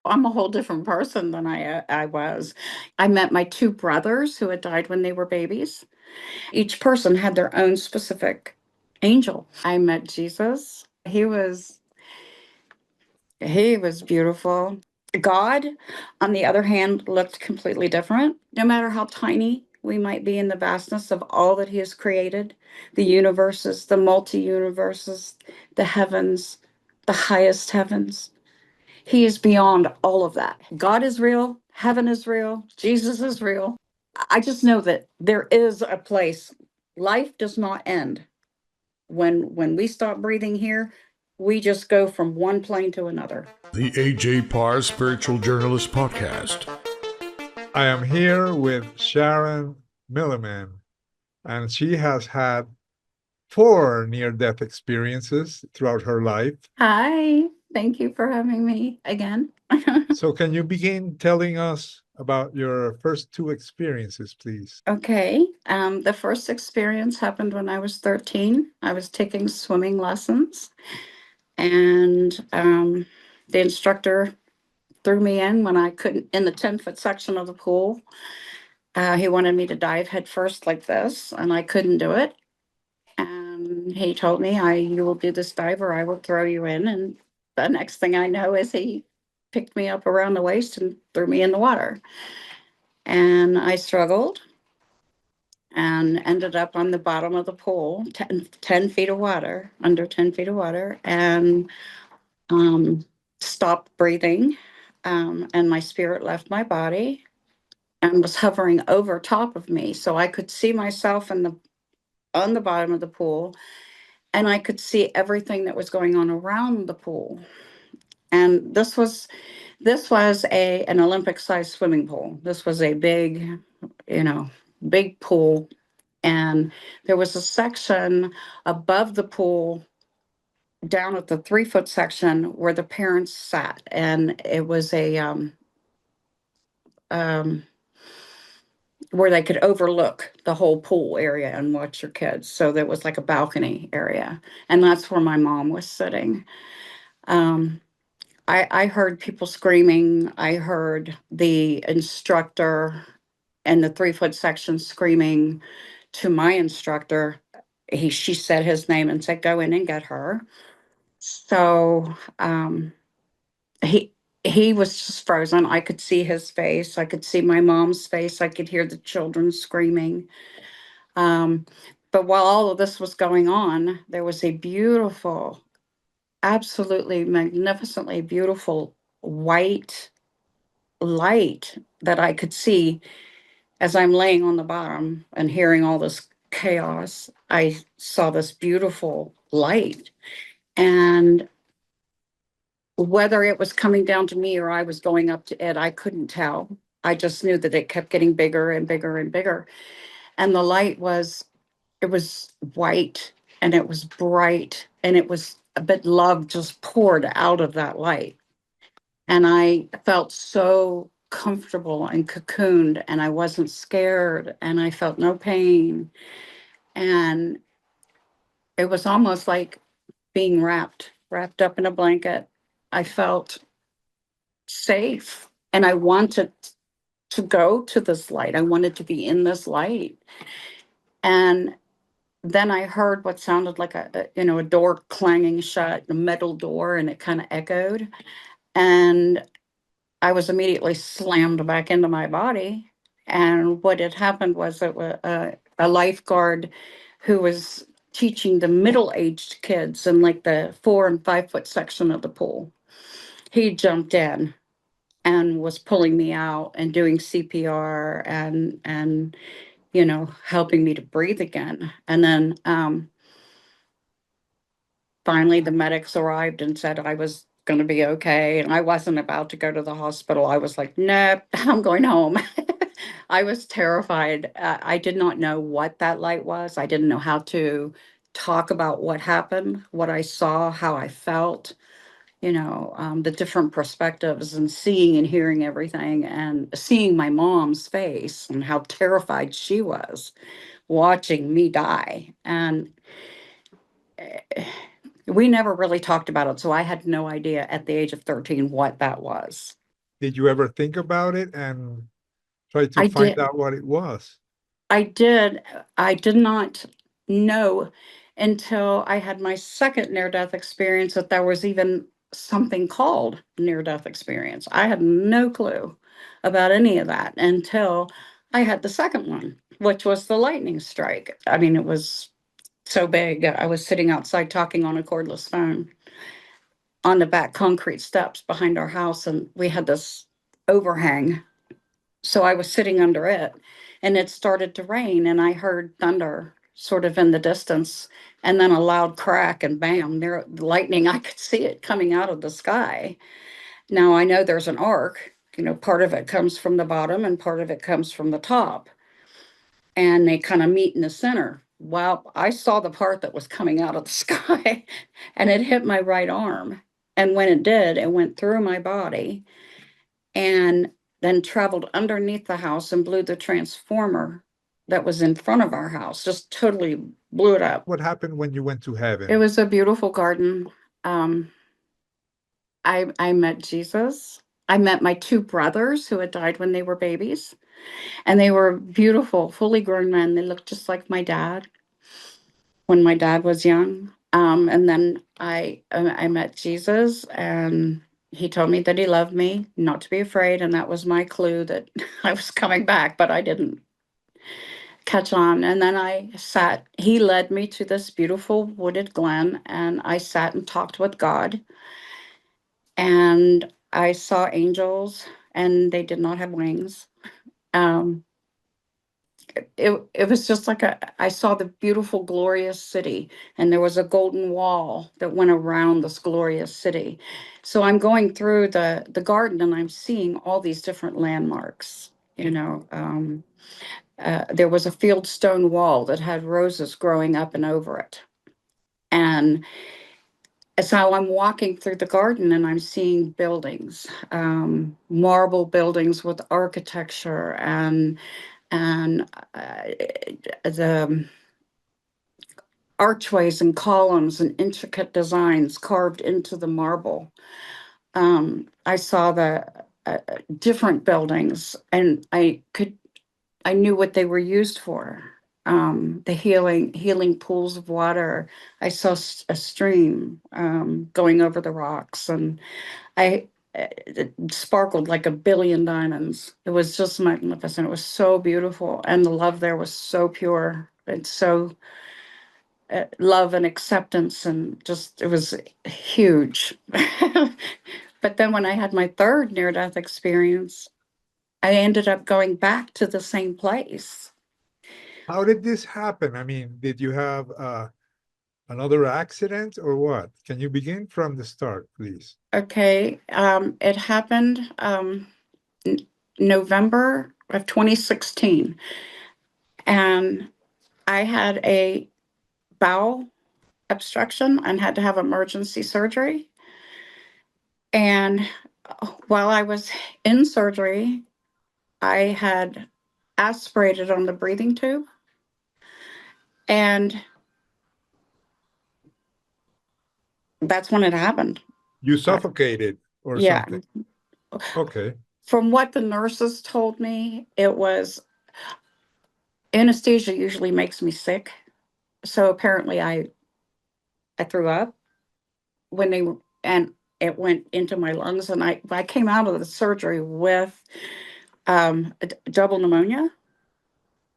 I'm a whole different person than I was. I met my two brothers who had died when they were babies. Each person had their own specific angel. I met Jesus. He was beautiful. God, on the other hand, looked completely different. No matter how tiny we might be in the vastness of all that he has created, the universes, the multi-universes, the heavens, the highest heavens. He is beyond all of that. God is real, heaven is real, Jesus is real. I just know that there is a place. Life does not end. When we stop breathing here, we just go from one plane to another. The A.J. Parr Spiritual Journalist Podcast. I am here with Sharon Milliman, and she has had 4 near-death experiences throughout her life. Hi, thank you for having me again. So can you begin telling us about your first 2 experiences, please? Okay, the first experience happened when I was 13. I was taking swimming lessons, and the instructor threw me in when I couldn't, in the 10-foot section of the pool. He wanted me to dive headfirst like this, and I couldn't do it. And he told me, you will do this dive or I will throw you in. And the next thing I know is he picked me up around the waist and threw me in the water. And I struggled and ended up on the bottom of the pool, 10 feet of water, under 10 feet of water, and stopped breathing. And my spirit left my body and was hovering over top of me. So I could see myself on the bottom of the pool, and I could see everything that was going on around the pool. And this was an Olympic-sized swimming pool. This was a big, big pool. And there was a section above the pool down at the 3-foot section where the parents sat. And it was um, where they could overlook the whole pool area and watch your kids. So there was like a balcony area. And that's where my mom was sitting. Um, I heard people screaming. I heard the instructor in the 3-foot section screaming to my instructor. She said his name and said, "Go in and get her." So he he was just frozen. I could see his face. I could see my mom's face. I could hear the children screaming. Um, but while all of this was going on, there was a beautiful, absolutely magnificently beautiful white light that I could see as I'm laying on the bottom and hearing all this chaos. I saw this beautiful light. And whether it was coming down to me or I was going up to it, I couldn't tell. I just knew that it kept getting bigger and bigger and bigger. And the light it was white and it was bright and it was, but love just poured out of that light. And I felt so comfortable and cocooned, and I wasn't scared, and I felt no pain. And it was almost like being wrapped up in a blanket. I felt safe, and I wanted to go to this light. I wanted to be in this light. And then I heard what sounded like a door clanging shut, a metal door, and it kind of echoed. And I was immediately slammed back into my body. And what had happened was it was a lifeguard who was teaching the middle-aged kids in like the 4 and 5 foot section of the pool. He jumped in and was pulling me out and doing CPR and helping me to breathe again. And then finally the medics arrived and said I was going to be okay. And I wasn't about to go to the hospital. I was like, nope, I'm going home. I was terrified. I did not know what that light was. I didn't know how to talk about what happened, what I saw, how I felt, the different perspectives and seeing and hearing everything and seeing my mom's face and how terrified she was watching me die. And we never really talked about it. So I had no idea at the age of 13 what that was. did you ever think about it and try to I find did. out what it was? I did. I did not know until I had my second near-death experience that there was even something called near-death experience. I had no clue about any of that until I had the second one, which was the lightning strike. I mean, it was so big. I was sitting outside talking on a cordless phone on the back concrete steps behind our house, and we had this overhang. So I was sitting under it, and it started to rain, and I heard thunder sort of in the distance, and then a loud crack, and bam, there lightning. I could see it coming out of the sky. Now I know there's an arc, part of it comes from the bottom and part of it comes from the top, and they kind of meet in the center. Well, I saw the part that was coming out of the sky, and it hit my right arm. And when it did, it went through my body and then traveled underneath the house and blew the transformer that was in front of our house, just totally blew it up. What happened when you went to It heaven? was a beautiful garden. Um, I met Jesus. I met my two brothers who had died when they were babies, and they were beautiful, fully grown men. They looked just like my dad when my dad was young. And then I met Jesus, and he told me that he loved me, not to be afraid, and that was my clue that I was coming back, but I didn't catch on. And then he led me to this beautiful wooded glen, and I sat and talked with God, and I saw angels, and they did not have wings. Um, it was just like I saw the beautiful, glorious city, and there was a golden wall that went around this glorious city. So I'm going through the garden, and I'm seeing all these different landmarks. There was a field stone wall that had roses growing up and over it, and so I'm walking through the garden, and I'm seeing buildings, marble buildings with architecture and the archways and columns and intricate designs carved into the marble. I saw the different buildings, and I knew what they were used for. The healing pools of water. I saw a stream going over the rocks, and it sparkled like a billion diamonds. It was just magnificent. It was so beautiful, and the love there was so pure. And so love and acceptance, and just it was huge. But then when I had my third near-death experience, I ended up going back to the same place. How did this happen? I mean, did you have another accident or what? Can you begin from the start, please? Okay, it happened November of 2016, and I had a bowel obstruction and had to have emergency surgery. And while I was in surgery, I had aspirated on the breathing tube, and that's when it happened. You suffocated or Yeah. something? Okay. From what the nurses told me, it was anesthesia usually makes me sick. So apparently I threw up when and it went into my lungs, and I came out of the surgery with double pneumonia.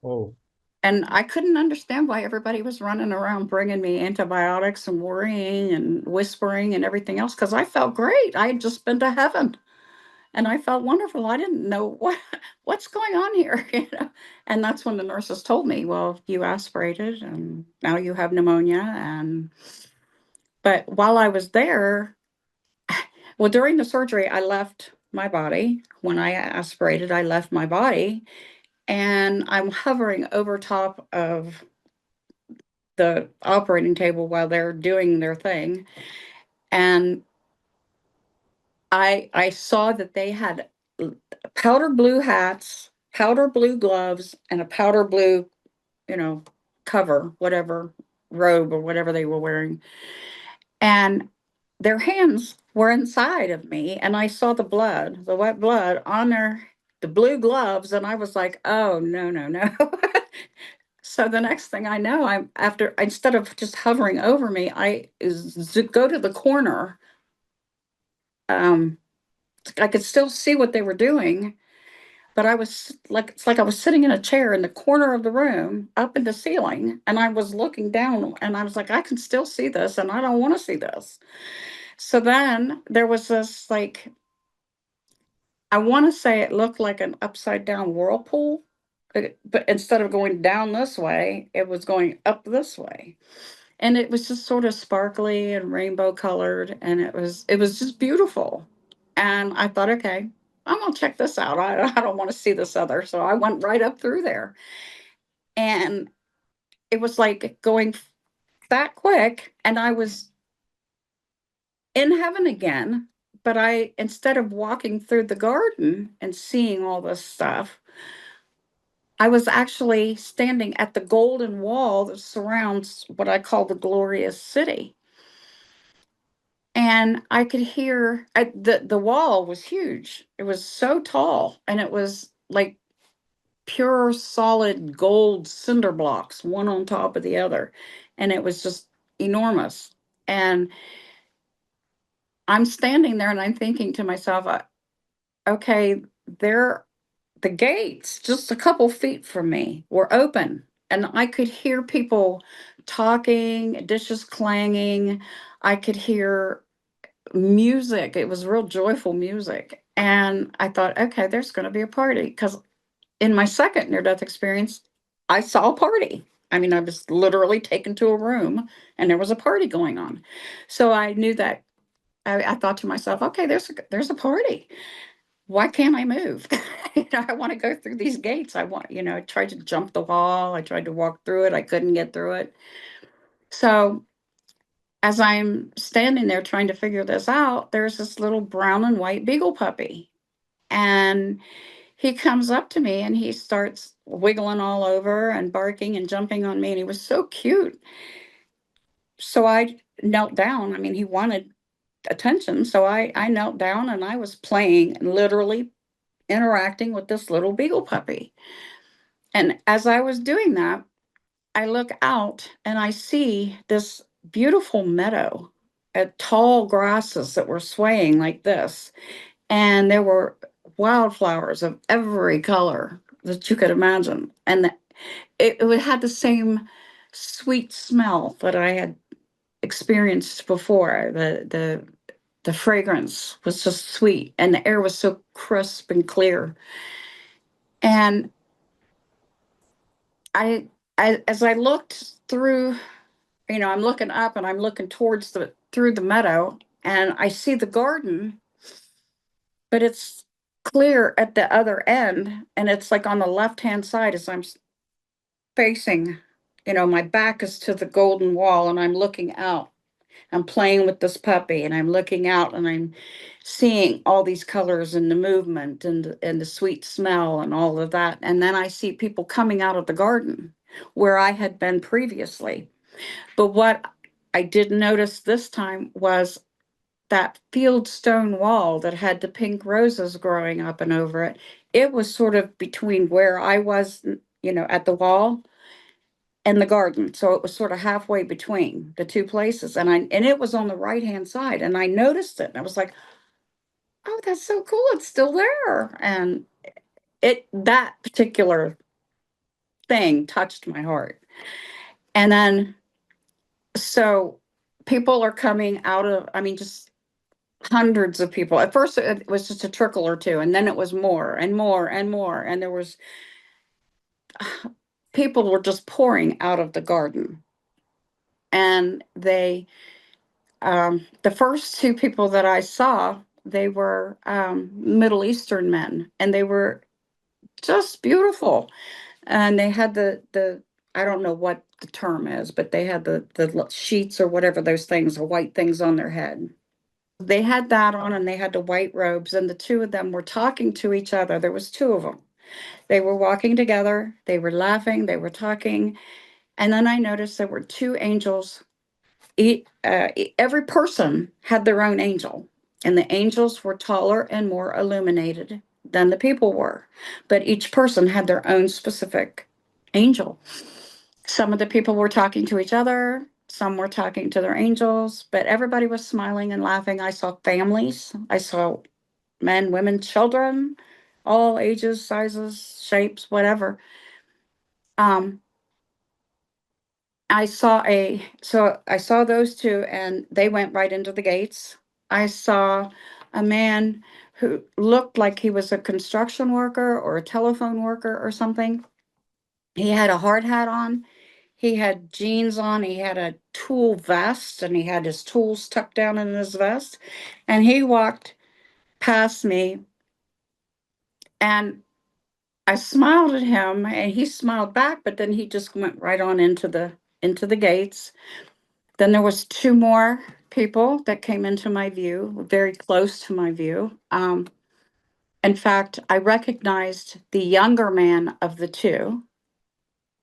Oh, And I couldn't understand why everybody was running around bringing me antibiotics and worrying and whispering and everything else, because I felt great. I had just been to heaven, and I felt wonderful. I didn't know what's going on here, And that's when the nurses told me, well, you aspirated and now you have pneumonia. But while I was there, well, during the surgery, I left my body. When I aspirated, I left my body, and I'm hovering over top of the operating table while they're doing their thing. And I saw that they had powder blue hats, powder blue gloves, and a powder blue, you know, cover, whatever robe or whatever they were wearing. And their hands were inside of me, and I saw the blood, the wet blood on the blue gloves, and I was like, oh, no, no, no. So the next thing I know, instead of just hovering over me, go to the corner. Um, I could still see what they were doing, but it's like I was sitting in a chair in the corner of the room, up in the ceiling, and I was looking down, and I was like, I can still see this, and I don't want to see this. So then there was this, like, I want to say it looked like an upside down whirlpool, but instead of going down this way, it was going up this way. And it was just sort of sparkly and rainbow colored, and it was just beautiful. And I thought, okay, I'm gonna check this out. I don't want to see this other. So I went right up through there. And it was like going that quick, and I was in heaven again. But instead of walking through the garden and seeing all this stuff, I was actually standing at the golden wall that surrounds what I call the glorious city. And I could hear the wall was huge. It was so tall, and it was like pure solid gold cinder blocks, one on top of the other. And it was just enormous. And I'm standing there and I'm thinking to myself, okay, there, the gates just a couple feet from me were open, and I could hear people talking, dishes clanging. I could hear music. It was real joyful music. And I thought, okay, there's going to be a party. Because in my second near death experience, I saw a party. I mean, I was literally taken to a room and there was a party going on. So I knew that. I thought to myself, okay, there's a party. Why can't I move? I want to go through these gates. I tried to jump the wall. I tried to walk through it. I couldn't get through it. So as I'm standing there trying to figure this out, there's this little brown and white beagle puppy. And he comes up to me and he starts wiggling all over and barking and jumping on me. And he was so cute. So I knelt down. I mean, he wanted attention. So I knelt down and I was playing and literally interacting with this little beagle puppy. And as I was doing that, I look out and I see this beautiful meadow at tall grasses that were swaying like this. And there were wildflowers of every color that you could imagine. And it had the same sweet smell that I had experienced before. The fragrance was just sweet, and the air was so crisp and clear. And I, as I looked through, I'm looking up and I'm looking through the meadow, and I see the garden, but it's clear at the other end, and it's like on the left-hand side as I'm facing, my back is to the golden wall, and I'm looking out. I'm playing with this puppy, and I'm looking out, and I'm seeing all these colors and the movement and the sweet smell and all of that. And then I see people coming out of the garden where I had been previously. But what I did notice this time was that field stone wall that had the pink roses growing up and over it. It was sort of between where I was, at the wall and the garden. So it was sort of halfway between the two places. And it was on the right-hand side. And I noticed it. And I was like, oh, that's so cool. It's still there. And that particular thing touched my heart. And then so people are coming out of, I mean, just hundreds of people. At first it was just a trickle or two, and then it was more and more and more. And there was people were just pouring out of the garden. And the first two people that I saw, they were Middle Eastern men, and they were just beautiful. And they had the I don't know what the term is, but they had the sheets or whatever those things, the white things on their head. They had that on, and they had the white robes, and the two of them were talking to each other. There was two of them. They were walking together, they were laughing, they were talking. And then I noticed there were two angels every person had their own angel, and the angels were taller and more illuminated than the people were, but each person had their own specific angel. Some of the people were talking to each other, some were talking to their angels, but everybody was smiling and laughing. I saw families, I saw men, women, children, all ages, sizes, shapes, whatever. Um, I saw those two, and they went right into the gates. I saw a man who looked like he was a construction worker or a telephone worker or something. He had a hard hat on. He had jeans on. He had a tool vest, and he had his tools tucked down in his vest. And he walked past me, and I smiled at him, and he smiled back, but then he just went right on into the gates. Then there was two more people that came into my view, very close to my view. In fact, I recognized the younger man of the two,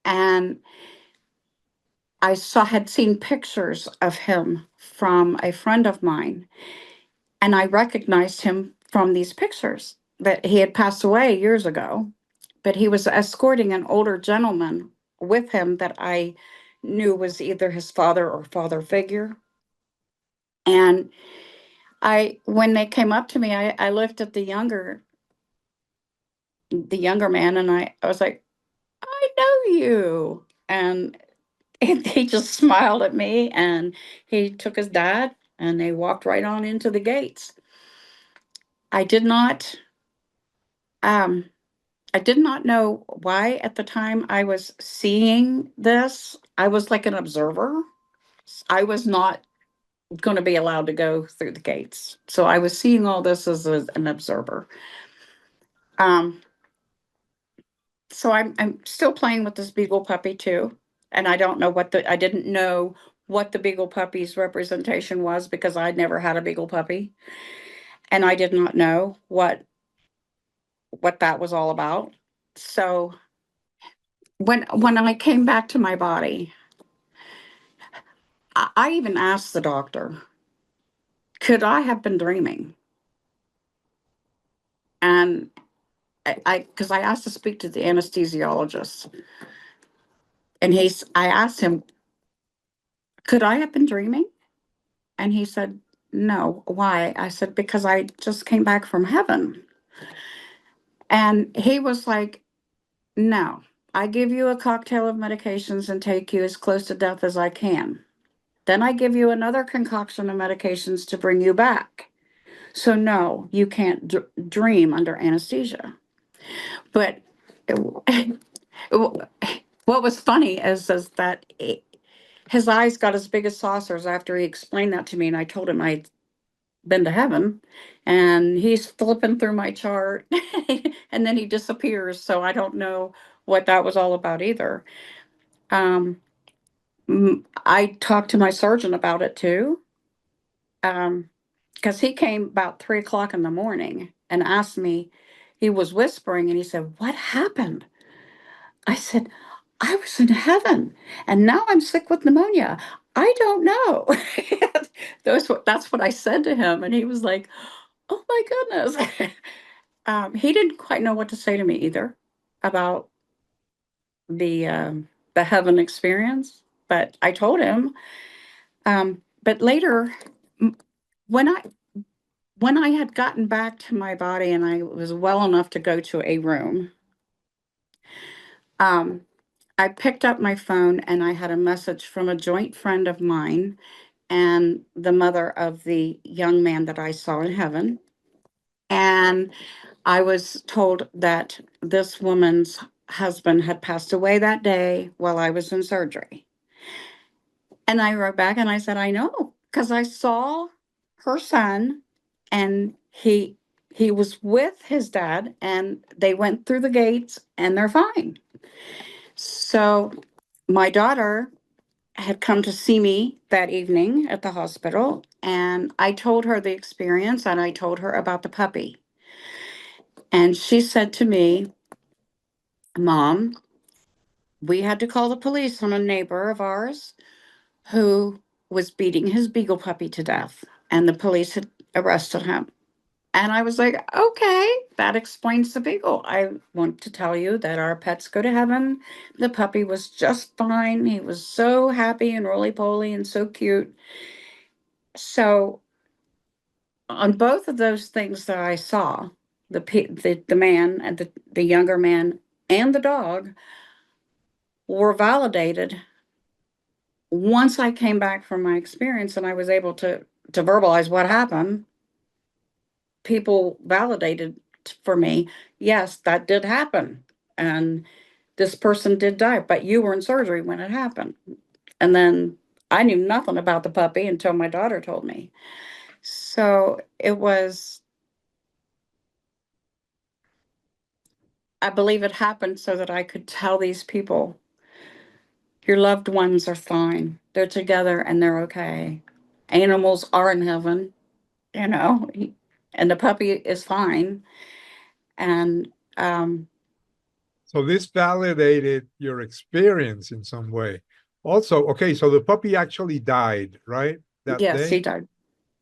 and had seen pictures of him from a friend of mine, and I recognized him from these pictures. That he had passed away years ago, but he was escorting an older gentleman with him that I knew was either his father or father figure. And when they came up to me, I looked at the younger man, and I was like, I know you. And he just smiled at me, and he took his dad, and they walked right on into the gates. I did not, um, I did not know why at the time I was seeing this. I was like an observer. I was not going to be allowed to go through the gates. So I was seeing all this as an observer. Um, so I'm still playing with this beagle puppy too, and I didn't know what the beagle puppy's representation was because I'd never had a beagle puppy, and I did not know what that was all about. So when I came back to my body, I even asked the doctor, could I have been dreaming? And I because I asked to speak to the anesthesiologist, and I asked him, could I have been dreaming? And he said, no. Why? I said, because I just came back from heaven. And he was like, no, I give you a cocktail of medications and take you as close to death as I can. Then I give you another concoction of medications to bring you back. So, no, you can't dream under anesthesia. But what was funny is that his eyes got as big as saucers after he explained that to me. And I told him I'd been to heaven, and he's flipping through my chart and then he disappears. So I don't know what that was all about either. Um, I talked to my surgeon about it too. Because he came about 3 o'clock in the morning and asked me, he was whispering and he said, what happened? I said, I was in heaven and now I'm sick with pneumonia. I don't know. That's what I said to him. And he was like, oh my goodness. He didn't quite know what to say to me either about the heaven experience, but I told him. But later, when I had gotten back to my body and I was well enough to go to a room, um, I picked up my phone and I had a message from a joint friend of mine and the mother of the young man that I saw in heaven. And I was told that this woman's husband had passed away that day while I was in surgery. And I wrote back and I said, I know, because I saw her son, and he was with his dad and they went through the gates and they're fine. So my daughter had come to see me that evening at the hospital, and I told her the experience and I told her about the puppy. And she said to me, Mom, we had to call the police on a neighbor of ours who was beating his beagle puppy to death, and the police had arrested him. And I was like, okay, that explains the beagle. I want to tell you that our pets go to heaven. The puppy was just fine. He was so happy and roly-poly and so cute. So on both of those things that I saw, the man and the younger man and the dog were validated once I came back from my experience and I was able to verbalize what happened. People validated for me, yes, that did happen. And this person did die, but you were in surgery when it happened. And then I knew nothing about the puppy until my daughter told me. So it was, I believe it happened so that I could tell these people, your loved ones are fine. They're together and they're okay. Animals are in heaven, you know, and the puppy is fine. And So this validated your experience in some way. Also, okay, so the puppy actually died, right? That yes, day? he died.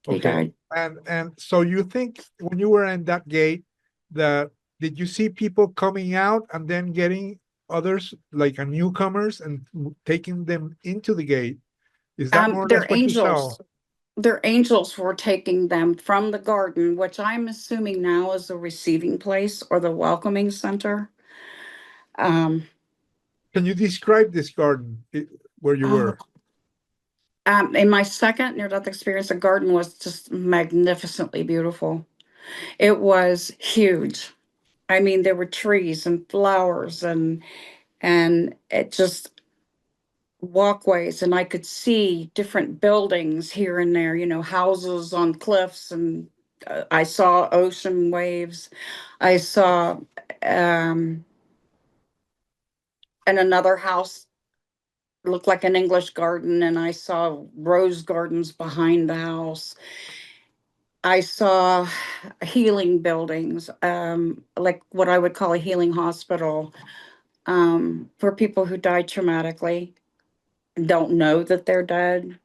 He Okay. died. And so you think when you were in that gate that did you see people coming out and then getting others like a newcomers and taking them into the gate? Is that more or less They're what you saw? angels. Their angels were taking them from the garden, which I'm assuming now is the receiving place or the welcoming center. Um, Can you describe this garden where you oh, were? in my second near-death experience, the garden was just magnificently beautiful. It was huge. I mean, there were trees and flowers and it just walkways, and I could see different buildings here and there, you know, houses on cliffs, and I saw ocean waves. I saw um and another house looked like an English garden, and I saw rose gardens behind the house. I saw healing buildings, like what I would call a healing hospital, for people who died traumatically, don't know that they're dead.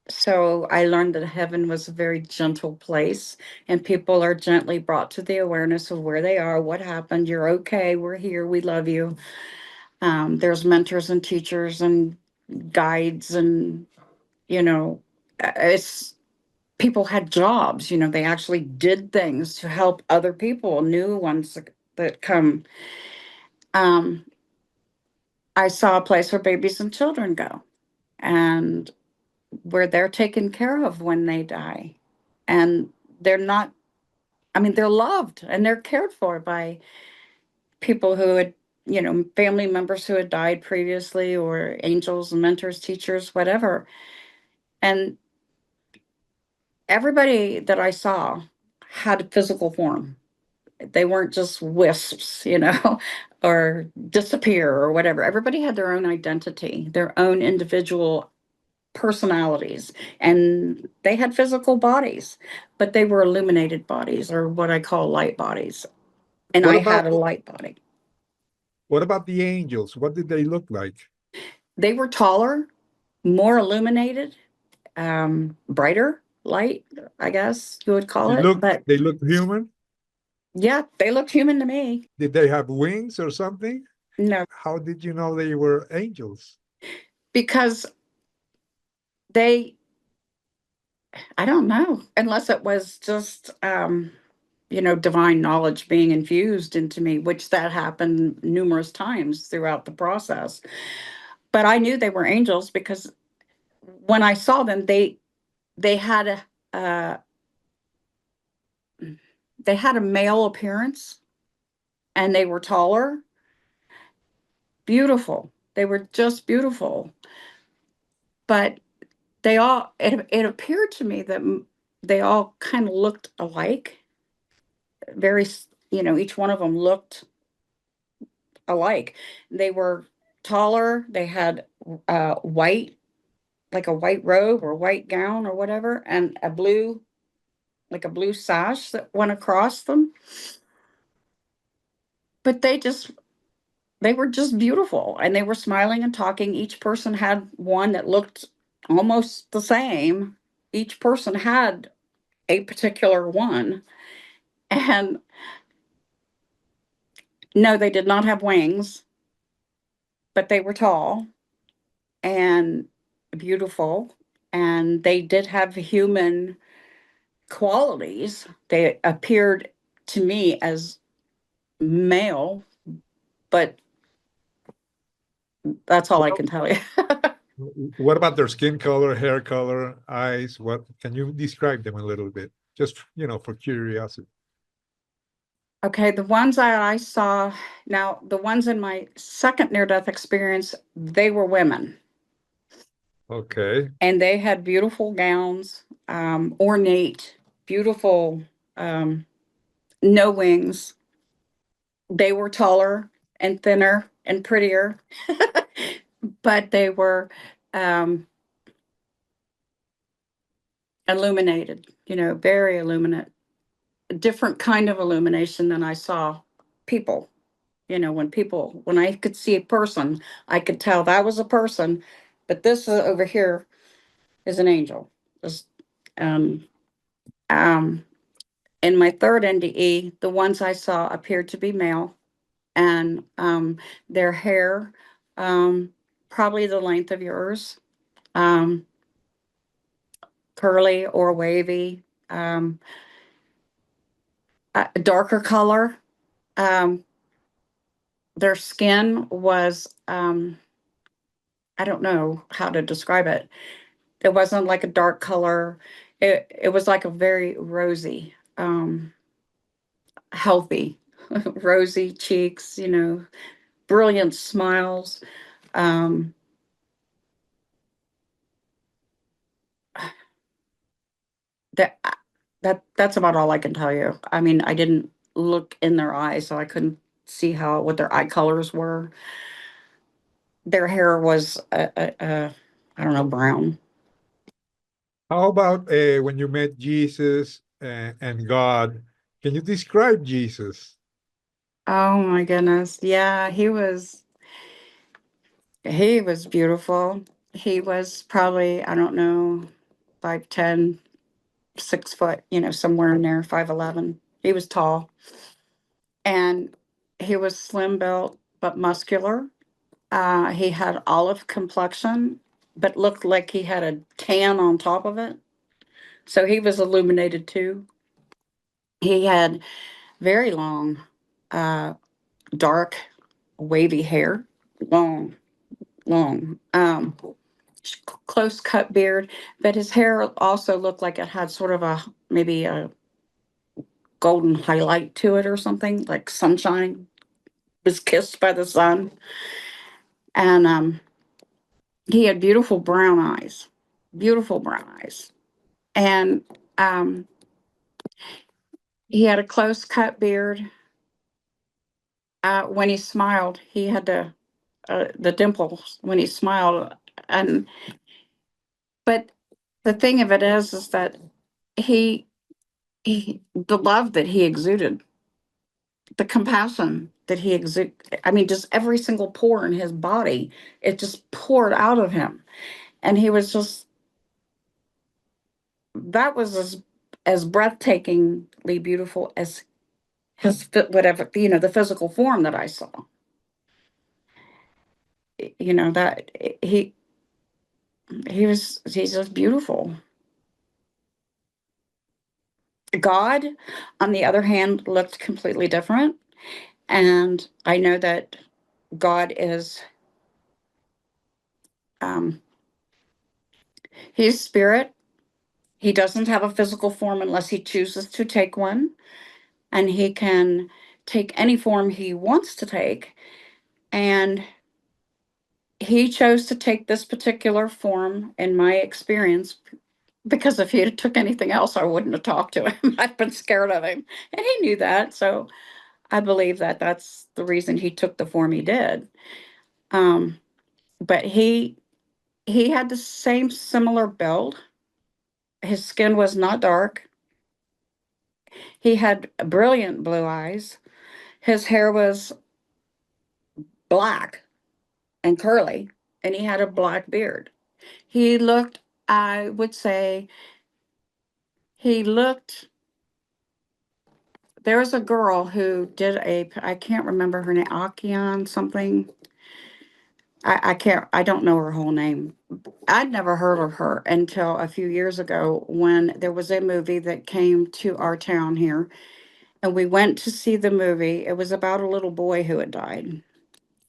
So I learned that heaven was a very gentle place, and people are gently brought to the awareness of where they are, what happened. You're okay. We're here. We love you. There's mentors and teachers and guides, and you know, it's people had jobs. You know, they actually did things to help other people, new ones that come. Um, I saw a place where babies and children go, and where they're taken care of when they die, and they're not, I mean, they're loved and they're cared for by people who had, you know, family members who had died previously, or angels and mentors, teachers, whatever. And everybody that I saw had a physical form. They weren't just wisps, you know, or disappear or whatever. Everybody had their own identity, their own individual personalities, and they had physical bodies, but they were illuminated bodies, or what I call light bodies. And What I about had a light body. what about the angels? What did they look like? They were taller, more illuminated, brighter light, I guess you would call it. But They look human? yeah, they looked human to me. Did they have wings or something? No, How did you know they were angels? because they, I don't know, unless it was just, you know, divine knowledge being infused into me, which that happened numerous times throughout the process. But I knew they were angels because when I saw them, they had they had a male appearance, and they were taller, beautiful. They were just beautiful. But it appeared to me that they all kind of looked alike. Very, you know, each one of them looked alike. They were taller. They had white, like a white robe or white gown or whatever, and a blue, like a blue sash that went across them. But they were just beautiful, and they were smiling and talking. Each person had one that looked almost the same. Each person had a particular one. And no, they did not have wings, but they were tall and beautiful. And they did have human qualities. They appeared to me as male, but that's all I can tell you. What about their skin color, hair color, eyes? What can you describe them a little bit? Just, for curiosity. Okay, the ones that I saw, now the ones in my second near-death experience, they were women. Okay. And they had beautiful gowns, ornate, beautiful, no wings. They were taller and thinner and prettier, but they were um, illuminated, very illuminate, different kind of illumination than I saw people. When I could see a person, I could tell that was a person, but this over here is an angel. This, um, um, in my third NDE, the ones I saw appeared to be male, and their hair, um, probably the length of yours, um, curly or wavy, a darker color. Um, their skin was, I don't know how to describe it. It wasn't like a dark color. It was like a very rosy, healthy, rosy cheeks, brilliant smiles. Um, that that's about all I can tell you. I mean, I didn't look in their eyes, so I couldn't see what their eye colors were. Their hair was, I don't know, brown. How about when you met Jesus and God? Can you describe Jesus? Oh my goodness. Yeah, he was beautiful. He was probably, I don't know, 5'10", 6 foot, somewhere in there, 5'11". He was tall, and he was slim built but muscular. He had olive complexion, but looked like he had a tan on top of it. So he was illuminated too. He had very long, uh, dark, wavy hair, long, long, close cut beard, but his hair also looked like it had sort of maybe a golden highlight to it or something, like sunshine was kissed by the sun. And he had beautiful brown eyes. And um, he had a close cut beard. When he smiled, he had the dimples when he smiled. And but the thing of it is that he the love that he exuded, the compassion that he exuded. I mean, just every single pore in his body, it just poured out of him, and he was just that was as breathtakingly beautiful as whatever the physical form that I saw. That he's just beautiful. God, on the other hand, looked completely different. And I know that God is, um, he's spirit. He doesn't have a physical form unless he chooses to take one. And he can take any form he wants to take. And he chose to take this particular form in my experience, because if he had took anything else, I wouldn't have talked to him. I've been scared of him. And he knew that. So I believe that that's the reason he took the form he did. Um, but he had the same similar build. His skin was not dark. He had brilliant blue eyes. His hair was black and curly, and he had a black beard. He looked, I would say, he looked, there was a girl who did I can't remember her name, Akian something. I don't know her whole name. I'd never heard of her until a few years ago when there was a movie that came to our town here, and we went to see the movie. It was about a little boy who had died,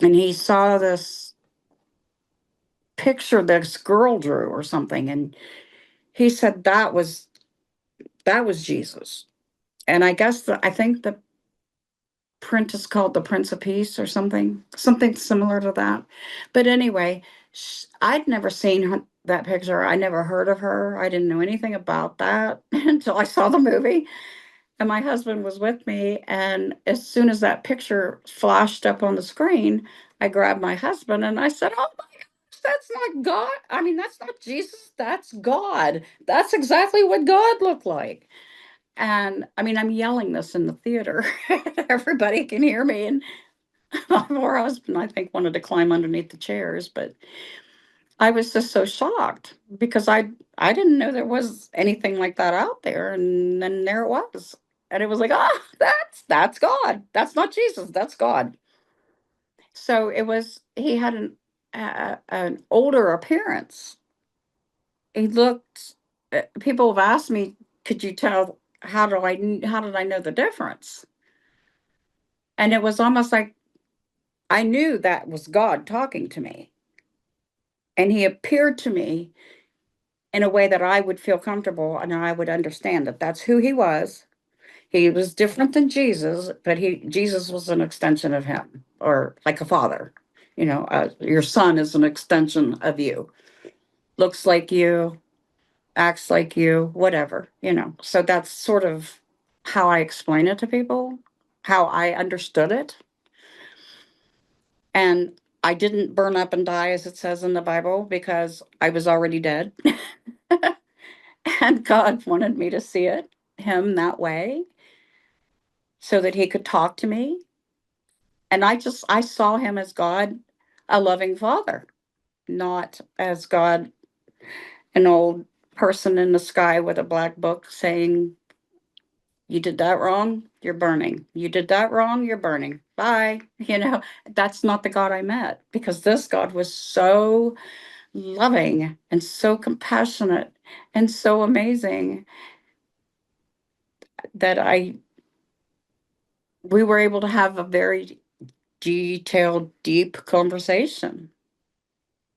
and he saw this picture this girl drew or something, and he said that was Jesus. And I think the print is called The Prince of Peace or something similar to that. But anyway, I'd never seen that picture. I never heard of her. I didn't know anything about that until I saw the movie. And my husband was with me. And as soon as that picture flashed up on the screen, I grabbed my husband and I said, "Oh my gosh, that's not God. I mean, that's not Jesus. That's God. That's exactly what God looked like." And I mean, I'm yelling this in the theater. Everybody can hear me. And my poor husband, I think, wanted to climb underneath the chairs, but I was just so shocked because I didn't know there was anything like that out there. And then there it was. And it was like, ah, that's God. That's not Jesus. That's God. So he had an older appearance. He looked, people have asked me, could you tell, how did I know the difference? And it was almost like I knew that was God talking to me. And he appeared to me in a way that I would feel comfortable and I would understand that that's who he was. He was different than Jesus, but Jesus was an extension of him, or like a father. Your son is an extension of you. Looks like you, acts like you, whatever. So that's sort of how I explain it to people, how I understood it. And I didn't burn up and die, as it says in the Bible, because I was already dead. And God wanted me to see him that way, so that he could talk to me. And I saw him as God, a loving father, not as God, an old person in the sky with a black book saying, "You did that wrong, you're burning. You did that wrong, you're burning. Bye." That's not the God I met, because this God was so loving and so compassionate and so amazing that we were able to have a very detailed, deep conversation.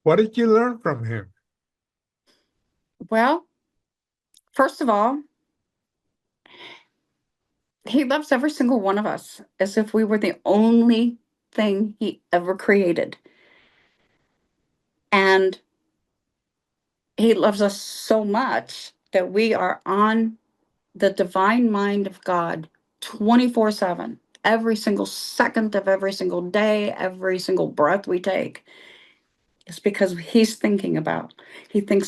What did you learn from him? Well, first of all, he loves every single one of us as if we were the only thing he ever created. And he loves us so much that we are on the divine mind of God 24/7, every single second of every single day, every single breath we take. It's because he thinks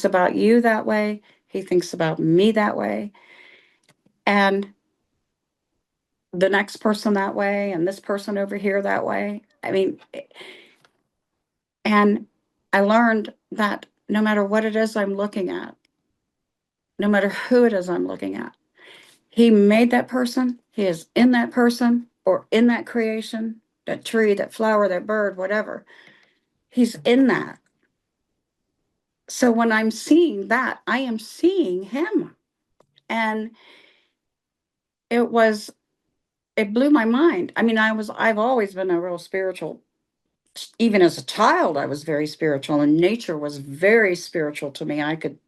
about you that way. He thinks about me that way. And the next person that way, and this person over here that way. I mean, and I learned that no matter what it is I'm looking at, no matter who it is I'm looking at, he made that person, he is in that person or in that creation, that tree, that flower, that bird, whatever. He's in that. So when I'm seeing that, I am seeing him. And it was, it blew my mind. I mean, I've always been a real spiritual. Even as a child, I was very spiritual, and nature was very spiritual to me. I could,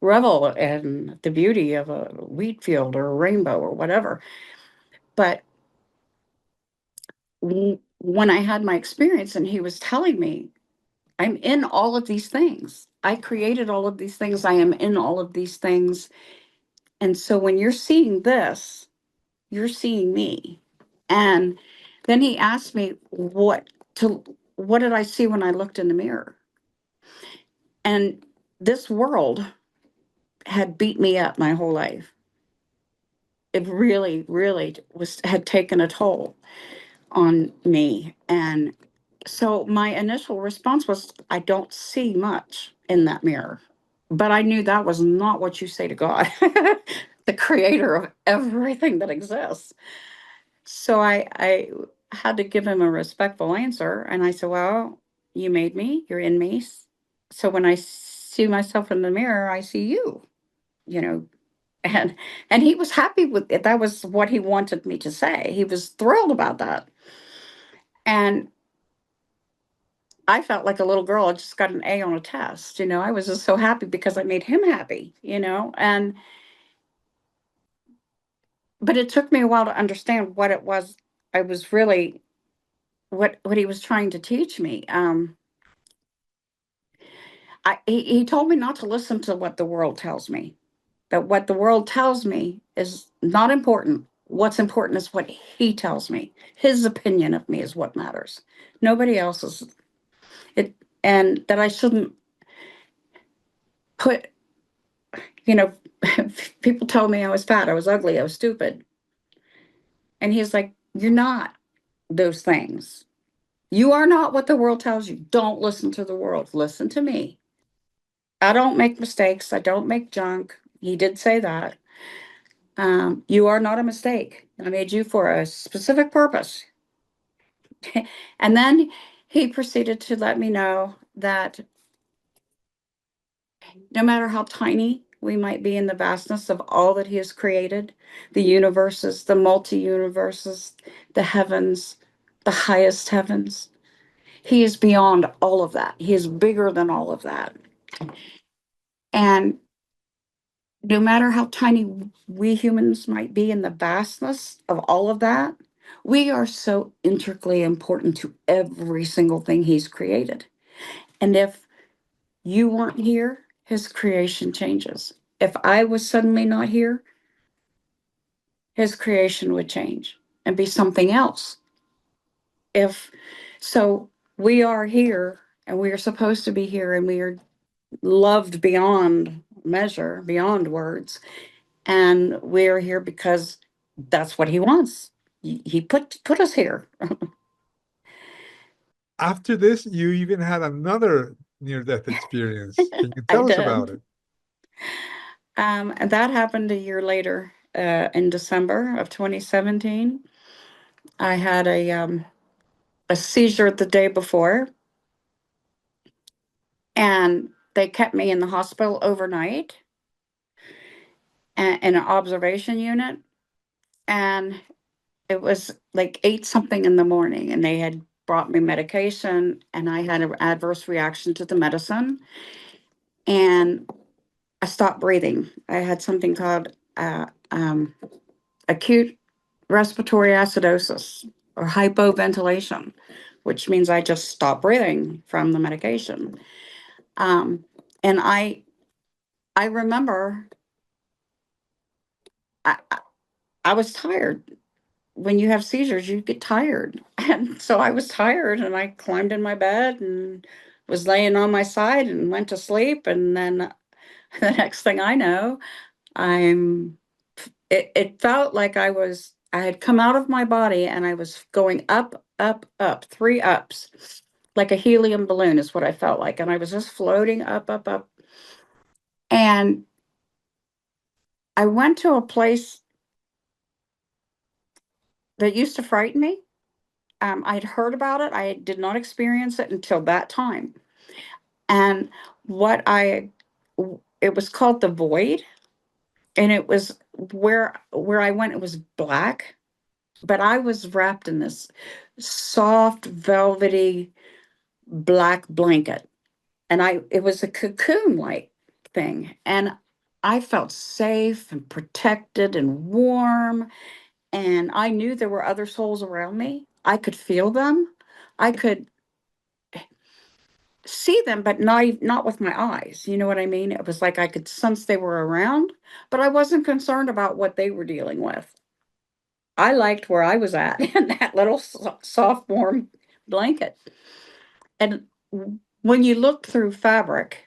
revel in the beauty of a wheat field or a rainbow or whatever. But when I had my experience and he was telling me, I'm in all of these things. I created all of these things. I am in all of these things. And so when you're seeing this, you're seeing me. And then he asked me what did I see when I looked in the mirror? And this world had beat me up my whole life. It really, really had taken a toll on me. And So my initial response was, I don't see much in that mirror. But I knew that was not what you say to God, the creator of everything that exists. So I had to give him a respectful answer. And I said, well, you made me, you're in me. So when I see myself in the mirror, I see you, you know, and he was happy with it. That was what he wanted me to say. He was thrilled about that. And I felt like a little girl. I just got an A on a test. I was just so happy because I made him happy, and but it took me a while to understand what it was I was really what he was trying to teach me. He told me not to listen to what the world tells me. That what the world tells me is not important. What's important is what he tells me. His opinion of me is what matters. Nobody else's. It and that I shouldn't put, you know, people told me I was fat, I was ugly, I was stupid. And he's like, you're not those things. You are not what the world tells you. Don't listen to the world. Listen to me. I don't make mistakes. I don't make junk. He did say that. You are not a mistake. I made you for a specific purpose. And then he proceeded to let me know that no matter how tiny we might be in the vastness of all that he has created, the universes, the multi-universes, the heavens, the highest heavens, he is beyond all of that. He is bigger than all of that. And no matter how tiny we humans might be in the vastness of all of that, we are so intricately important to every single thing he's created. And if you weren't here, his creation changes. If I was suddenly not here, his creation would change and be something else. If so, we are here and we are supposed to be here and we are loved beyond measure, beyond words. And we're here because that's what he wants. He put us here. After this, you even had another near-death experience. Can you I tell us about did. it? And that happened a year later, in December of 2017. I had a seizure the day before, and they kept me in the hospital overnight in an observation unit. And it was like 8 something in the morning, and they had brought me medication, and I had an adverse reaction to the medicine, and I stopped breathing. I had something called acute respiratory acidosis or hypoventilation, which means I just stopped breathing from the medication. Um, and I remember I I was tired. When you have seizures, you get tired. And so I was tired and I climbed in my bed and was laying on my side and went to sleep. And then the next thing I know, I'm it felt like I had come out of my body and I was going up, up, up, three ups, like a helium balloon is what I felt like. And I was just floating up, up, up. And I went to a place that used to frighten me. I'd heard about it. I did not experience it until that time. And what I, it was called the void. And it was where I went, it was black, but I was wrapped in this soft, velvety black blanket. And it was a cocoon like thing. And I felt safe and protected and warm. And I knew there were other souls around me. I could feel them. I could see them, but not with my eyes. You know what I mean? It was like I could sense they were around, but I wasn't concerned about what they were dealing with. I liked where I was at in that little soft, warm blanket. And when you look through fabric,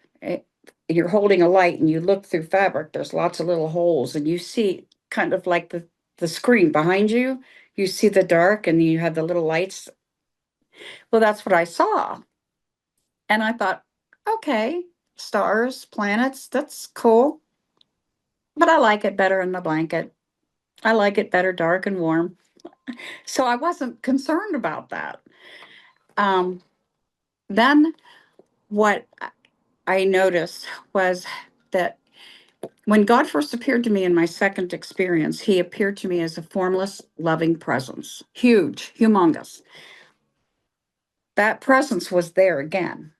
you're holding a light and you look through fabric, there's lots of little holes, and you see kind of like the screen behind you. You see the dark and you have the little lights. Well, that's what I saw. And I thought, okay, stars, planets, that's cool. But I like it better in the blanket. I like it better dark and warm. So I wasn't concerned about that. Um, then what I noticed was that when God first appeared to me in my second experience, he appeared to me as a formless, loving presence. Huge, humongous. That presence was there again.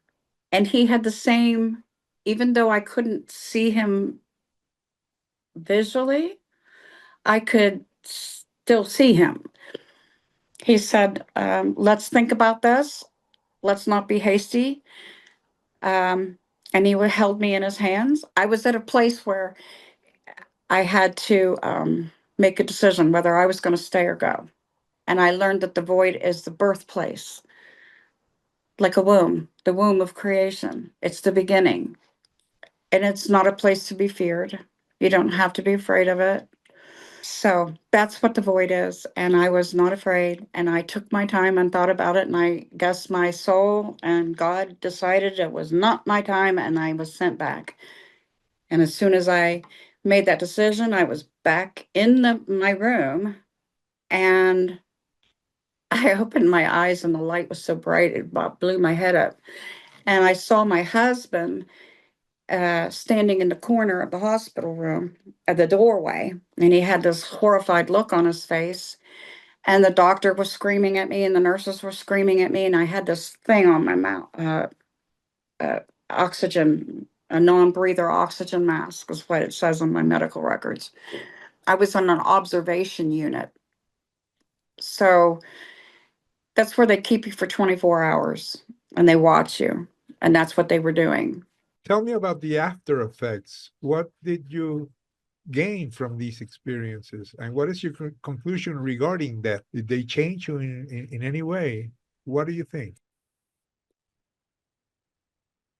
And he had the same, even though I couldn't see him visually, I could still see him. He said, let's think about this. Let's not be hasty. And he held me in his hands. I was at a place where I had to make a decision whether I was going to stay or go. And I learned that the void is the birthplace, like a womb, the womb of creation. It's the beginning. And it's not a place to be feared. You don't have to be afraid of it. So that's what the void is. And I was not afraid. And I took my time and thought about it. And I guess my soul and God decided it was not my time. And I was sent back. And as soon as I made that decision, I was back in my room. And I opened my eyes and the light was so bright, it about blew my head up. And I saw my husband standing in the corner of the hospital room at the doorway. And he had this horrified look on his face. And the doctor was screaming at me and the nurses were screaming at me. And I had this thing on my mouth, oxygen, a non-breather oxygen mask is what it says on my medical records. I was on an observation unit. So that's where they keep you for 24 hours and they watch you. And that's what they were doing. Tell me about the after effects. What did you gain from these experiences? And what is your conclusion regarding that? Did they change you in any way? What do you think?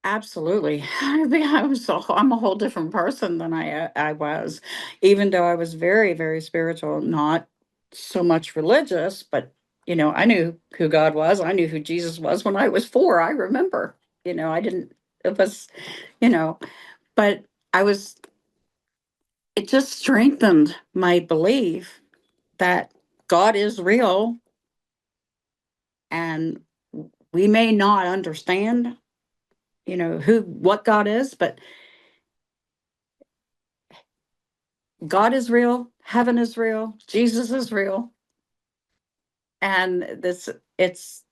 Absolutely. I mean, I'm a whole different person than I was, even though I was very, very spiritual, not so much religious, but I knew who God was. I knew who Jesus was when I was 4. I remember, I didn't, it was, you know, but I was, it just strengthened my belief that God is real and we may not understand, what God is, but God is real, heaven is real, Jesus is real. And it's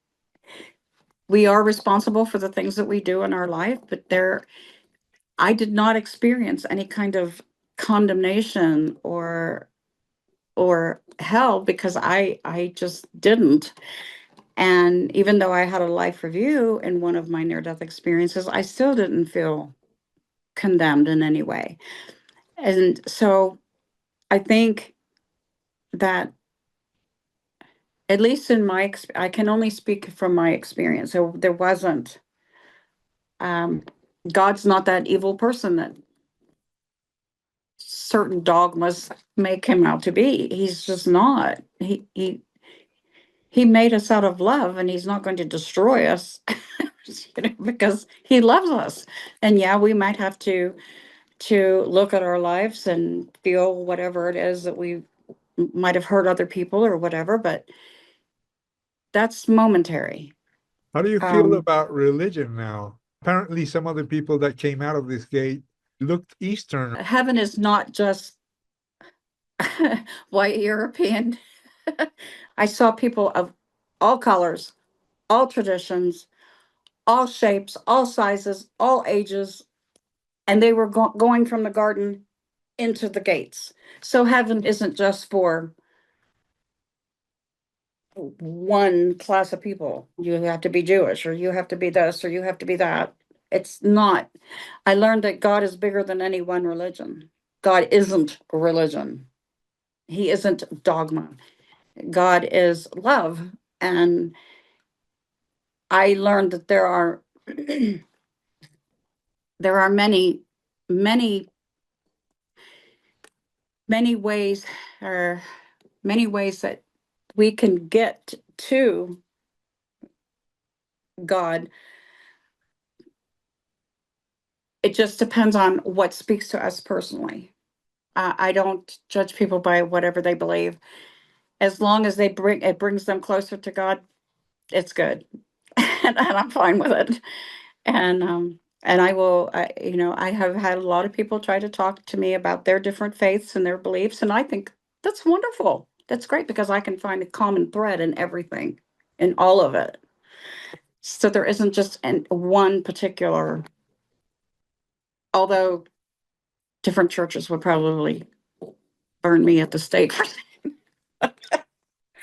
we are responsible for the things that we do in our life, but I did not experience any kind of condemnation or hell because I just didn't. And even though I had a life review in one of my near-death experiences, I still didn't feel condemned in any way. And so I think that at least in I can only speak from my experience. So there wasn't, um, God's not that evil person that certain dogmas make him out to be. He's just not. He made us out of love, and he's not going to destroy us, because he loves us. And yeah, we might have to look at our lives and feel whatever it is that we might have hurt other people or whatever, but that's momentary. How do you feel Um, about religion now? Apparently, some of the people that came out of this gate looked Eastern. Heaven is not just white European. I saw people of all colors, all traditions, all shapes, all sizes, all ages, and they were going from the garden into the gates. So heaven isn't just for one class of people. You have to be Jewish, or you have to be this, or you have to be that. It's not. I learned that God is bigger than any one religion. God isn't a religion. He isn't dogma. God is love. And I learned that there are there are many, many ways, or many ways that we can get to God. It just depends on what speaks to us personally. I don't judge people by whatever they believe. As long as it brings them closer to God, it's good, and I'm fine with it. And I will, I have had a lot of people try to talk to me about their different faiths and their beliefs, and I think that's wonderful. That's great because I can find a common thread in everything, in all of it. So there isn't just one particular, although different churches would probably burn me at the stake for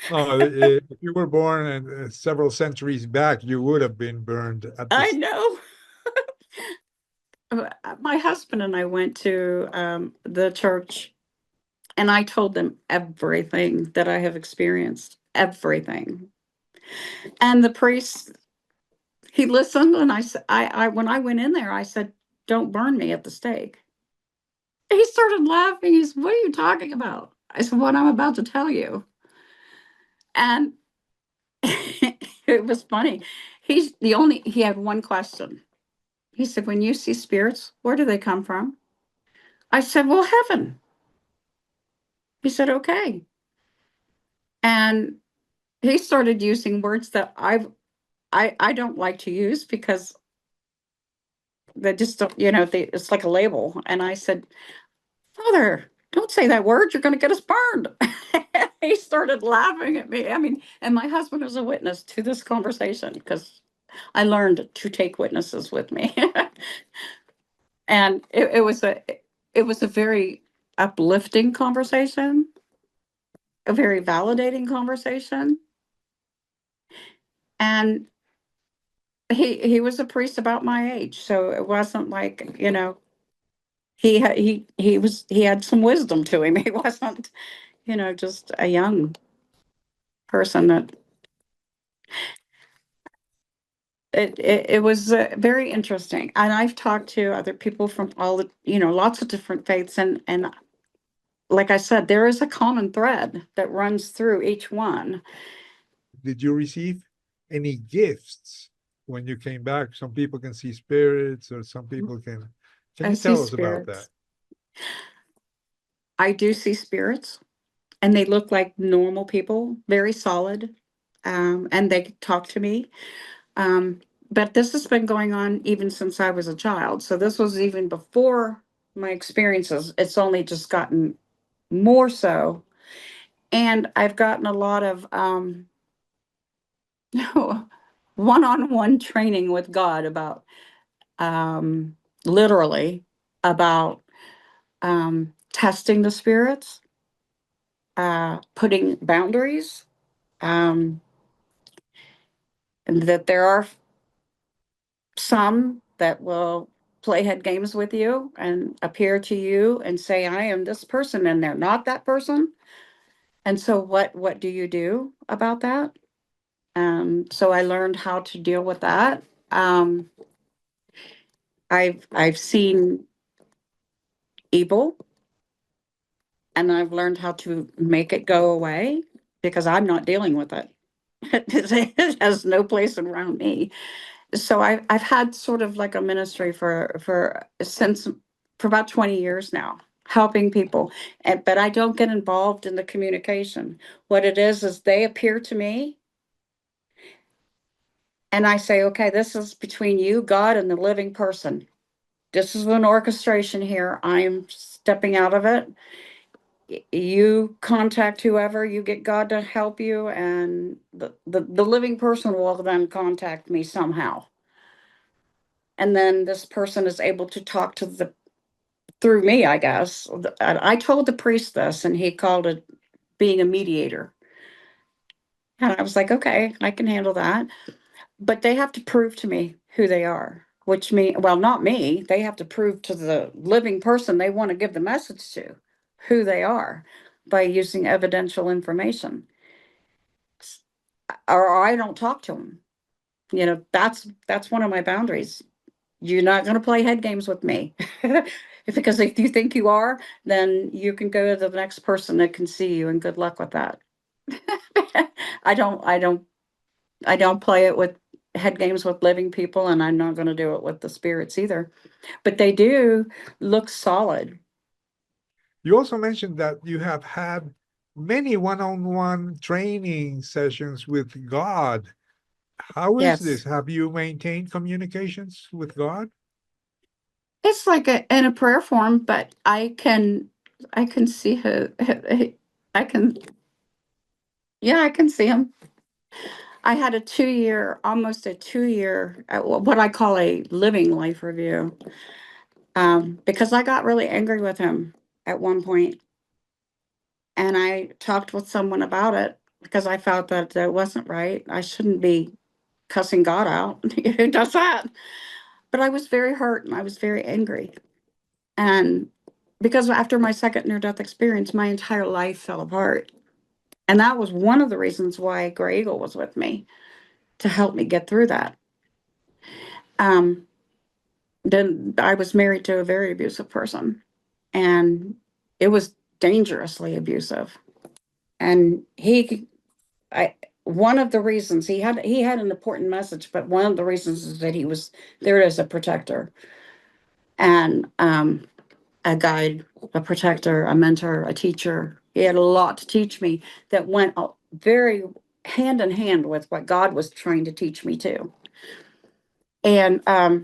If you were born several centuries back, you would have been burned at I this. know. My husband and I went to the church, and I told them everything that I have experienced, everything. And the priest, he listened, and I said, when I went in there, I said, "Don't burn me at the stake." He started laughing. He said, "What are you talking about?" I said, "What I'm about to tell you." And it was funny. He had one question. He said, "When you see spirits, where do they come from?" I said, "Well, heaven." He said, "Okay." And he started using words that I don't like to use because they just don't, it's like a label. And I said, "Father, don't say that word. You're going to get us burned." He started laughing at me. I mean, and my husband was a witness to this conversation because I learned to take witnesses with me. And it was a very uplifting conversation, a very validating conversation. And he was a priest about my age, so it wasn't like, he had some wisdom to him. He wasn't, just a young person. That it was very interesting. And I've talked to other people from lots of different faiths, and like I said, there is a common thread that runs through each one. Did you receive any gifts when you came back? Some people can see spirits, or some people can. Can I you see tell us about that? spirits. I do see spirits, and they look like normal people, very solid, and they talk to me. Um, but this has been going on even since I was a child. So this was even before my experiences. It's only just gotten more so. And I've gotten a lot of one-on-one training with God about um, literally about testing the spirits, putting boundaries, um, and that there are some that will play head games with you and appear to you and say, "I am this person," and they're not that person. And so what do you do about that? So I learned how to deal with that. Um, I've seen evil, and I've learned how to make it go away because I'm not dealing with it. It has no place around me. So I've had sort of like a ministry for about 20 years now, helping people. But I don't get involved in the communication. What it is they appear to me, and I say, "Okay, this is between you, God, and the living person. This is an orchestration here. I'm stepping out of it. You contact whoever, you get God to help you, and the living person will then contact me somehow. And then this person is able to talk to through me, I guess." I told the priest this, and he called it being a mediator. And I was like, "Okay, I can handle that." But they have to prove to me who they are, which well, not me. They have to prove to the living person they want to give the message to who they are by using evidential information. Or I don't talk to them. That's one of my boundaries. You're not going to play head games with me. Because if you think you are, then you can go to the next person that can see you, and good luck with that. I don't play it with head games with living people, and I'm not going to do it with the spirits either. But they do look solid. You also mentioned that you have had many one-on-one training sessions with God. How is this? Yes. Have you maintained communications with God? It's like in a prayer form, but I can see her. I can, yeah, I can see him. I had almost a 2 year, what I call a living life review, because I got really angry with him at one point, and I talked with someone about it because I felt that it wasn't right. I shouldn't be cussing God out. Who does that? But I was very hurt and I was very angry. And because after my second near death experience, my entire life fell apart. And that was one of the reasons why Grey Eagle was with me, to help me get through that. Um, then I was married to a very abusive person, and it was dangerously abusive. And one of the reasons he had an important message, but one of the reasons is that he was there as a protector and a guide, a protector, a mentor, a teacher. He had a lot to teach me that went very hand in hand with what God was trying to teach me too. And I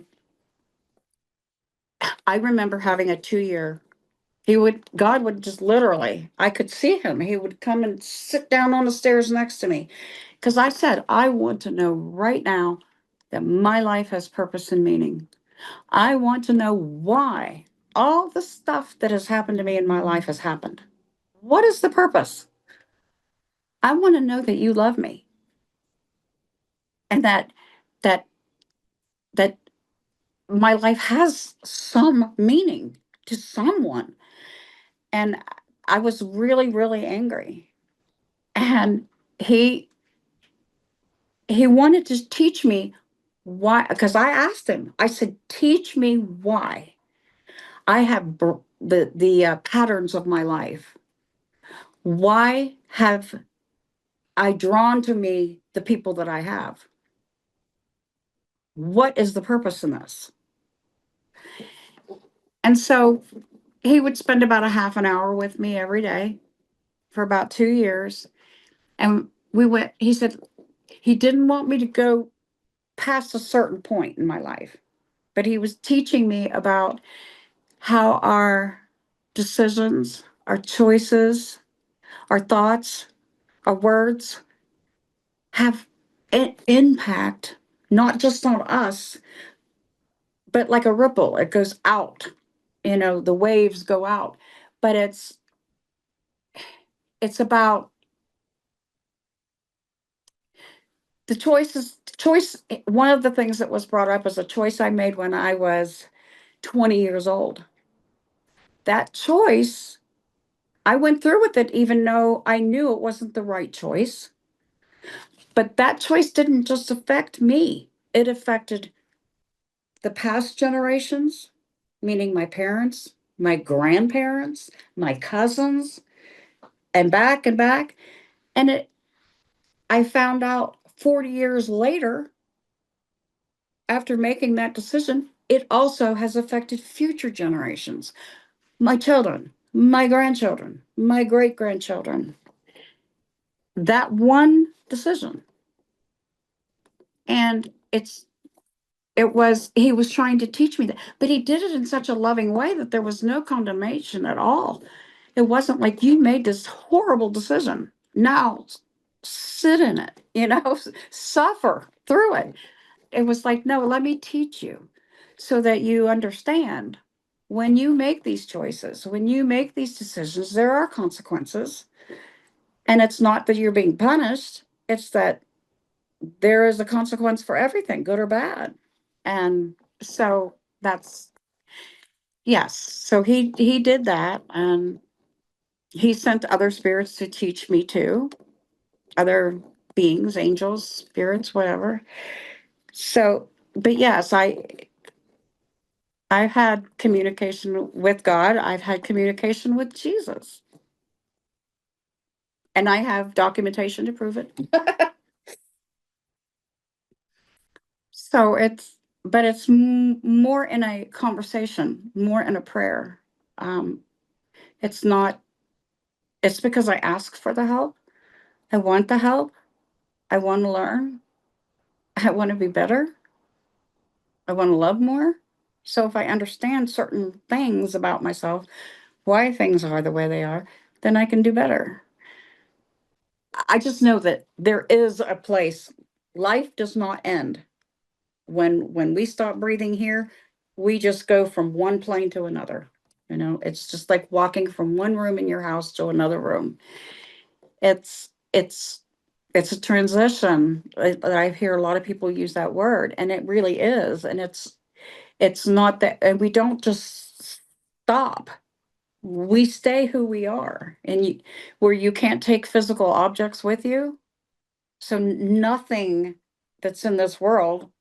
remember having a 2 year. God would just literally, I could see him. He would come and sit down on the stairs next to me. Because I said, I want to know right now that my life has purpose and meaning. I want to know why all the stuff that has happened to me in my life has happened. What is the purpose? I want to know that you love me, and that that my life has some meaning to someone. And I was really, really angry. And he he wanted to teach me why, because I asked him, I said, teach me why I have the patterns of my life. Why have I drawn to me the people that I have? What is the purpose in this? And so he would spend about a half an hour with me every day for about 2 years. And he said he didn't want me to go past a certain point in my life, but he was teaching me about how our decisions, our choices, our thoughts, our words have an impact, not just on us, but like a ripple. It goes out, the waves go out. But it's about the choice. One of the things that was brought up is a choice I made when I was 20 years old. That choice, I went through with it even though I knew it wasn't the right choice. But that choice didn't just affect me, it affected the past generations, meaning my parents, my grandparents, my cousins, and back and back. And I found out 40 years later, after making that decision, it also has affected future generations, my children, my grandchildren, my great grandchildren. That one decision. And he was trying to teach me that, but he did it in such a loving way that there was no condemnation at all. It wasn't like, you made this horrible decision, now sit in it, suffer through it. It was like, no, let me teach you so that you understand, when you make these choices, when you make these decisions, there are consequences. And it's not that you're being punished, it's that there is a consequence for everything, good or bad. And so that's, yes. So he did that, and he sent other spirits to teach me too, other beings, angels, spirits, whatever. So, but yes, I've had communication with God. I've had communication with Jesus, and I have documentation to prove it. So but it's more in a conversation, more in a prayer. Um, it's not, it's because I ask for the help. I want the help. I want to learn. I want to be better. I want to love more. So if I understand certain things about myself, why things are the way they are, then I can do better. I just know that there is a place. Life does not end. When we stop breathing here, we just go from one plane to another. It's just like walking from one room in your house to another room. It's it's it's a transition. I hear a lot of people use that word, and it really is. And it's not that, and we don't just stop. We stay who we are, and where you can't take physical objects with you. So nothing that's in this world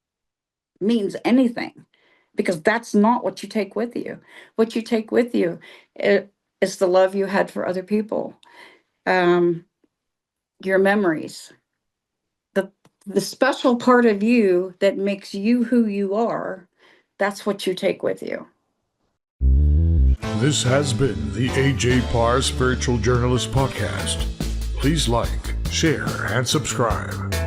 means anything, because that's not what you take with you. What you take with you is the love you had for other people, um, your memories, the the special part of you that makes you who you are. That's what you take with you. This has been the A.J. Parr Spiritual Journalist Podcast. Please like, share, and subscribe.